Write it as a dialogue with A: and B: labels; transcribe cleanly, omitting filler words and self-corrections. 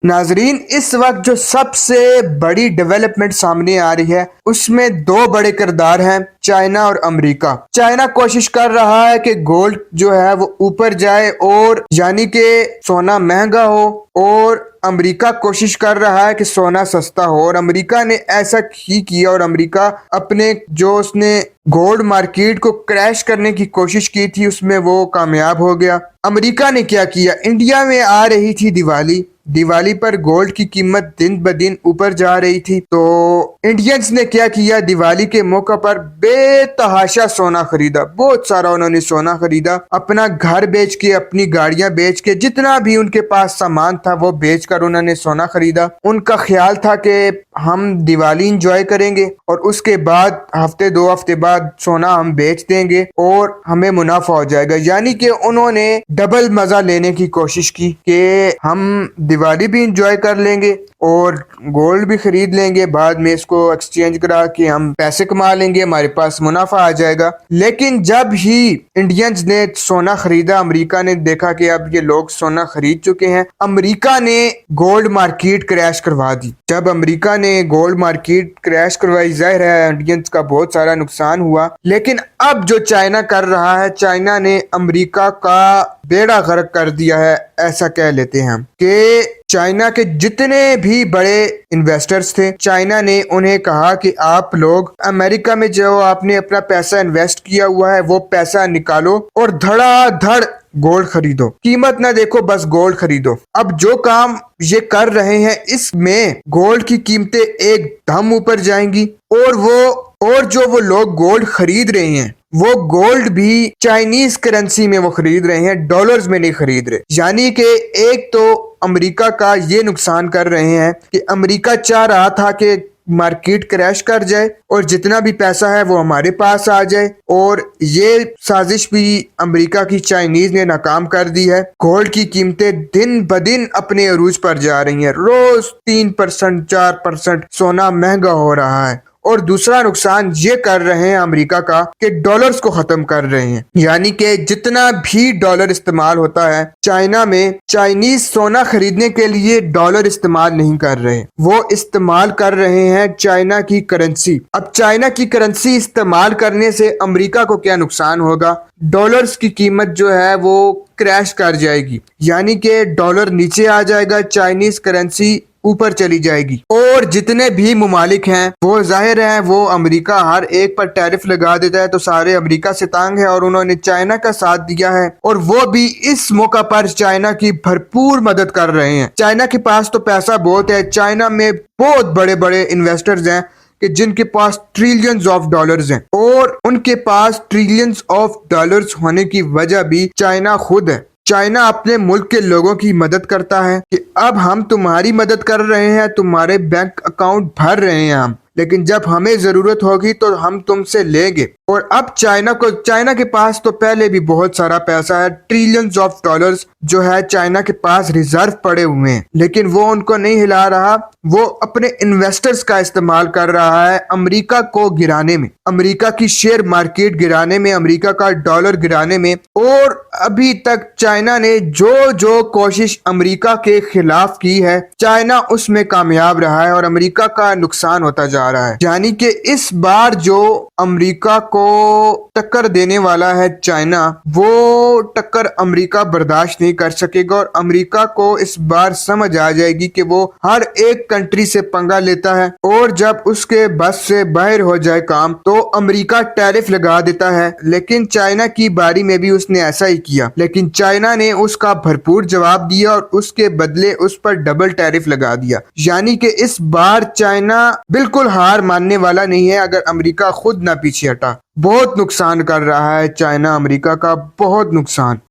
A: नाजरीन, इस वक्त जो सबसे बड़ी डेवलपमेंट सामने आ रही है उसमें दो बड़े किरदार हैं, चाइना और अमेरिका। चाइना कोशिश कर रहा है कि गोल्ड जो है वो ऊपर जाए और यानी कि सोना महंगा हो, और अमेरिका कोशिश कर रहा है कि सोना सस्ता हो। और अमेरिका ने ऐसा ही किया और अमेरिका अपने जो उसने गोल्ड मार्केट को क्रैश करने की कोशिश की थी उसमें वो कामयाब हो गया। अमेरिका ने क्या किया, इंडिया में आ रही थी दिवाली, दिवाली पर गोल्ड की कीमत दिन ब दिन ऊपर जा रही थी, तो इंडियंस ने क्या किया, दिवाली के मौके पर बेतहाशा सोना खरीदा। बहुत सारा उन्होंने सोना खरीदा, अपना घर बेच के, अपनी गाड़ियां बेच के, जितना भी उनके पास सामान था वो बेचकर उन्होंने सोना खरीदा। उनका ख्याल था कि हम दिवाली इंजॉय करेंगे और उसके बाद हफ्ते दो हफ्ते बाद सोना हम बेच देंगे और हमें मुनाफा हो जाएगा। यानी कि उन्होंने डबल मजा लेने की कोशिश की कि हम दिवाली भी इंजॉय कर लेंगे और गोल्ड भी खरीद लेंगे, बाद में इसको एक्सचेंज करा के हम पैसे कमा लेंगे, हमारे पास मुनाफा आ जाएगा। लेकिन जब ही इंडियंस ने सोना खरीदा, अमेरिका ने देखा कि अब ये लोग सोना खरीद चुके हैं, अमेरिका ने गोल्ड मार्केट क्रैश करवा दी। जब अमेरिका ने गोल्ड मार्केट क्रैश करवाई, जाहिर है इंडियंस का बहुत सारा नुकसान हुआ। लेकिन अब जो चाइना कर रहा है, चाइना ने अमेरिका का बेड़ा गर्क कर दिया है, ऐसा कह लेते हैं हम कि चाइना के जितने भी बड़े इन्वेस्टर्स थे, चाइना ने उन्हें कहा कि आप लोग अमेरिका में जो आपने अपना पैसा इन्वेस्ट किया हुआ है वो पैसा निकालो और धड़ाधड़ गोल्ड खरीदो, कीमत ना देखो, बस गोल्ड खरीदो। अब जो काम ये कर रहे हैं इसमें गोल्ड की कीमतें एकदम ऊपर जाएंगी और जो वो लोग गोल्ड खरीद रहे हैं वो गोल्ड भी चाइनीज करेंसी में वो खरीद रहे हैं, डॉलर्स में नहीं खरीद रहे। यानी कि एक तो अमेरिका का ये नुकसान कर रहे हैं कि अमेरिका चाह रहा था कि मार्केट क्रैश कर जाए और जितना भी पैसा है वो हमारे पास आ जाए, और ये साजिश भी अमेरिका की चाइनीज ने नाकाम कर दी है। गोल्ड की कीमतें दिन ब दिन अपने अरूज पर जा रही हैं, रोज 3% 4% सोना महंगा हो रहा है। और दूसरा नुकसान ये कर रहे हैं अमेरिका का कि डॉलर्स को खत्म कर रहे हैं। यानी कि जितना भी डॉलर इस्तेमाल होता है चाइना में, चाइनीज सोना खरीदने के लिए डॉलर इस्तेमाल नहीं कर रहे, वो इस्तेमाल कर रहे हैं चाइना की करेंसी। अब चाइना की करेंसी इस्तेमाल करने से अमेरिका को क्या नुकसान होगा, डॉलर्स की कीमत जो है वो क्रैश कर जाएगी, यानी कि डॉलर नीचे आ जाएगा, चाइनीज करेंसी ऊपर चली जाएगी। और जितने भी मुमालिक हैं वो जाहिर है वो अमेरिका हर एक पर टैरिफ लगा देता है, तो सारे अमेरिका से तंग है और उन्होंने चाइना का साथ दिया है, और वो भी इस मौका पर चाइना की भरपूर मदद कर रहे हैं। चाइना के पास तो पैसा बहुत है, चाइना में बहुत बड़े बड़े इन्वेस्टर्स हैं कि जिनके पास ट्रिलियंस ऑफ डॉलर्स हैं, और उनके पास ट्रिलियंस ऑफ डॉलर्स होने की वजह भी चाइना खुद है। चाइना अपने मुल्क के लोगों की मदद करता है कि अब हम तुम्हारी मदद कर रहे हैं, तुम्हारे बैंक अकाउंट भर रहे हैं हम, लेकिन जब हमें जरूरत होगी तो हम तुमसे लेंगे। और अब चाइना के पास तो पहले भी बहुत सारा पैसा है, ट्रिलियंस ऑफ डॉलर्स जो है चाइना के पास रिजर्व पड़े हुए हैं, लेकिन वो उनको नहीं हिला रहा, वो अपने इन्वेस्टर्स का इस्तेमाल कर रहा है अमेरिका को गिराने में, अमेरिका की शेयर मार्केट गिराने में, अमेरिका का डॉलर गिराने में। और अभी तक चाइना ने जो जो कोशिश अमेरिका के खिलाफ की है, चाइना उसमें कामयाब रहा है और अमेरिका का नुकसान होता जा रहा है। यानी कि इस बार जो अमेरिका को टक्कर देने वाला है चाइना, वो टक्कर अमेरिका बर्दाश्त नहीं कर सकेगा, और अमेरिका को इस बार समझ आ जाएगी कि वो हर एक कंट्री से पंगा लेता है, और जब उसके बस से बाहर हो जाए काम तो अमेरिका टैरिफ लगा देता है। लेकिन चाइना की बारी में भी उसने ऐसा ही किया, लेकिन चाइना ने उसका भरपूर जवाब दिया और उसके बदले उस पर डबल टैरिफ लगा दिया। यानी कि इस बार चाइना बिल्कुल हार मानने वाला नहीं है अगर अमेरिका खुद ना पीछे हटा। बहुत नुकसान कर रहा है चाइना, अमेरिका का बहुत नुकसान।